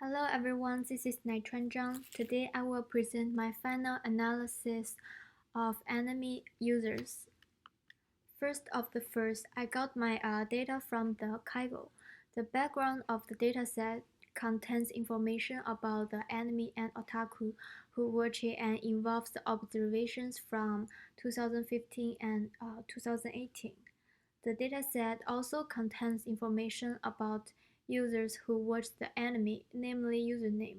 Hello everyone, this is Naitran Zhang. Today I will present my final analysis of enemy users. First, I got my data from the Kaigo. The background of the dataset contains information about the enemy and otaku who watch it and involves the observations from 2015 and 2018. The dataset also contains information about users who watched the anime, namely username,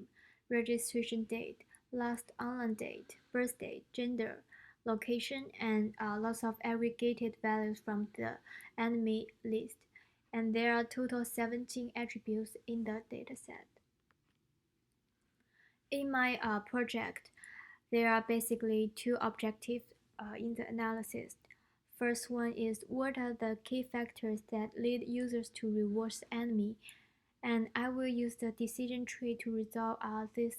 registration date, last online date, birth date, gender, location, and lots of aggregated values from the anime list. And there are total 17 attributes in the dataset. In my project, there are basically two objectives in the analysis. First one is what are the key factors that lead users to reward the enemy, and I will use the decision tree to resolve this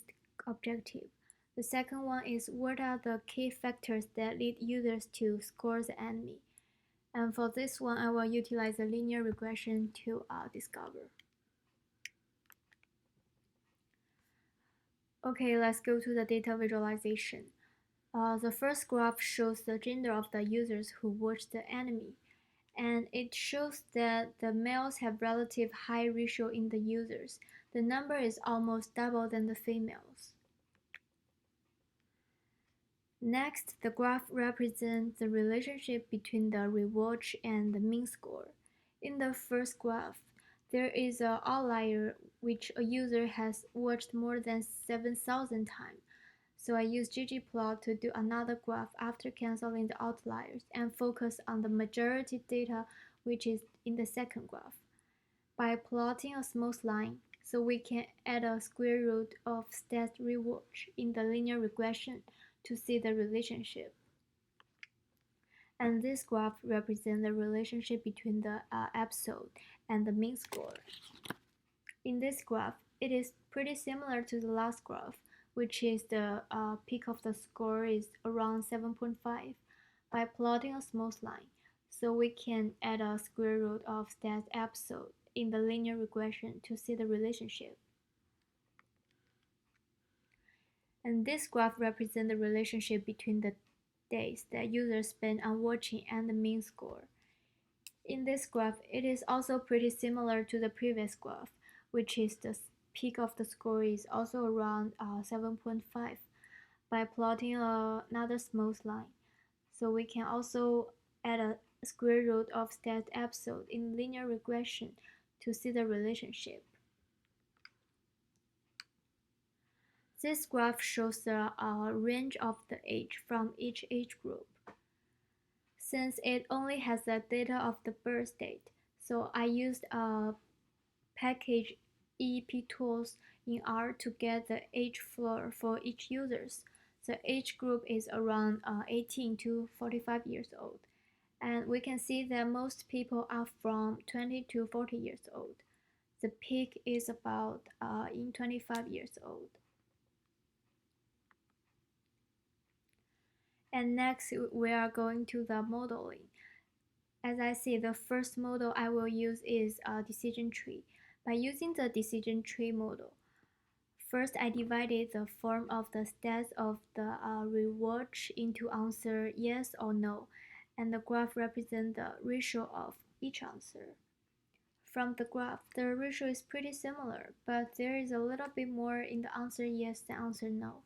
objective. The second one is what are the key factors that lead users to score the enemy, and for this one I will utilize the linear regression to discover. Okay, let's go to the data visualization. The first graph shows the gender of the users who watch the anime, and it shows that the males have relative high ratio in the users. The number is almost double than the females. Next, the graph represents the relationship between the rewatch and the mean score. In the first graph, there is an outlier which a user has watched more than 7,000 times. So I use ggplot to do another graph after canceling the outliers and focus on the majority data which is in the second graph. By plotting a smooth line, so we can add a square root of stat rewatch in the linear regression to see the relationship. And this graph represents the relationship between the episode and the mean score. In this graph, it is pretty similar to the last graph, which is the peak of the score is around 7.5 by plotting a smooth line. So we can add a square root of that episode in the linear regression to see the relationship. And this graph represents the relationship between the days that users spend on watching and the mean score. In this graph, it is also pretty similar to the previous graph, which is the peak of the score is also around 7.5 by plotting another smooth line. So we can also add a square root of that episode in linear regression to see the relationship. This graph shows the range of the age from each age group. Since it only has the data of the birth date, so I used a package EP tools in R to get the age floor for each users. The age group is around 18 to 45 years old. And we can see that most people are from 20 to 40 years old. The peak is about in 25 years old. And next, we are going to the modeling. As I see, the first model I will use is a decision tree. By using the decision tree model, first I divided the form of the stats of the rewatch into answer yes or no, and the graph represents the ratio of each answer. From the graph, the ratio is pretty similar, but there is a little bit more in the answer yes than answer no.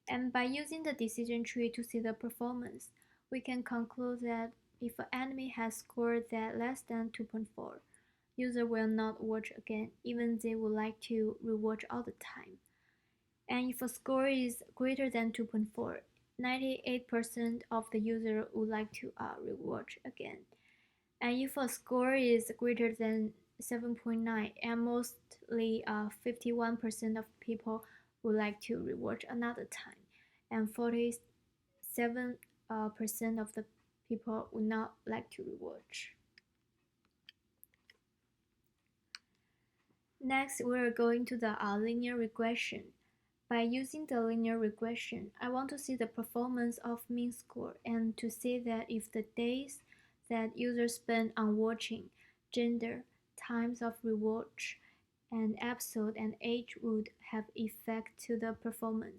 And by using the decision tree to see the performance, we can conclude that if an enemy has scored that less than 2.4, user will not watch again, even they would like to rewatch all the time. And if a score is greater than 2.4, 98% of the user would like to rewatch again. And if a score is greater than 7.9, and mostly 51% of people would like to rewatch another time, and 47% of the people would not like to rewatch. Next, we are going to the linear regression. By using the linear regression, I want to see the performance of mean score and to see that if the days that users spend on watching, gender, times of rewatch an episode and age would have effect to the performance.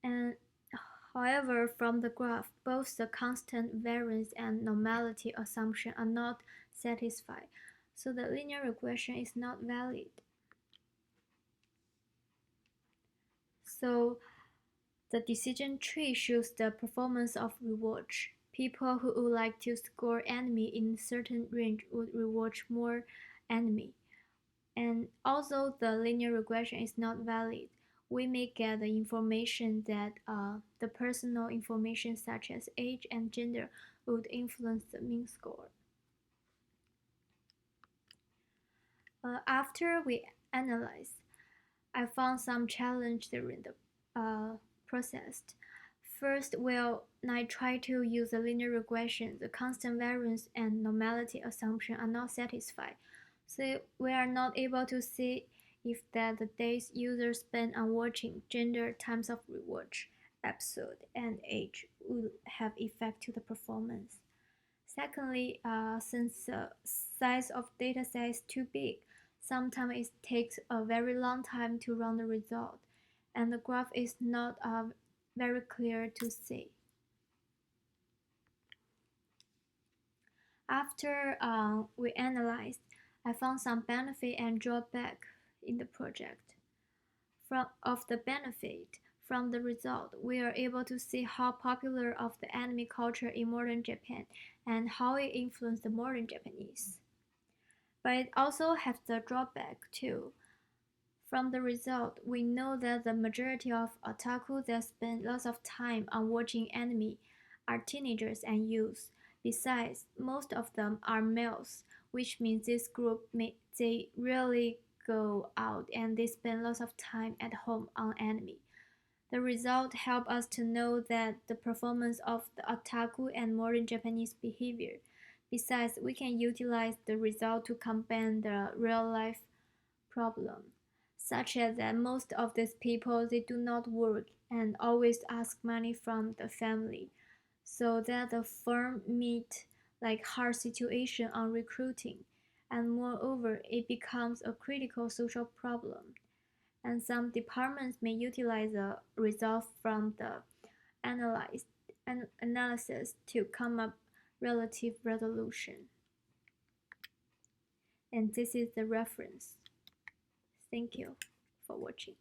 And however, from the graph, both the constant variance and normality assumption are not satisfied, so the linear regression is not valid. So the decision tree shows the performance of rewatch. People who would like to score enemy in certain range would rewatch more enemy. And although the linear regression is not valid, we may get the information that the personal information such as age and gender would influence the mean score. After we analyzed, I found some challenge during the process. First, when I try to use a linear regression, the constant variance and normality assumption are not satisfied. So we are not able to see if that the days users spend on watching, gender, times of rewatch, episode, and age would have effect to the performance. Secondly, since the size of data set is too big, sometimes it takes a very long time to run the result, and the graph is not very clear to see. After we analyzed, I found some benefit and drawback in the project. Of the benefit, from the result, we are able to see how popular of the anime culture in modern Japan and how it influenced the modern Japanese. But it also has the drawback too. From the result, we know that the majority of otaku that spend lots of time on watching anime are teenagers and youth. Besides, most of them are males, which means this group they rarely go out and they spend lots of time at home on anime. The result help us to know that the performance of the otaku and modern Japanese behavior. Besides, we can utilize the result to combine the real-life problem, such as that most of these people they do not work and always ask money from the family, so that the firm meet like hard situation on recruiting, and moreover it becomes a critical social problem. And some departments may utilize the result from the analysis to come up relative resolution. And this is the reference. Thank you for watching.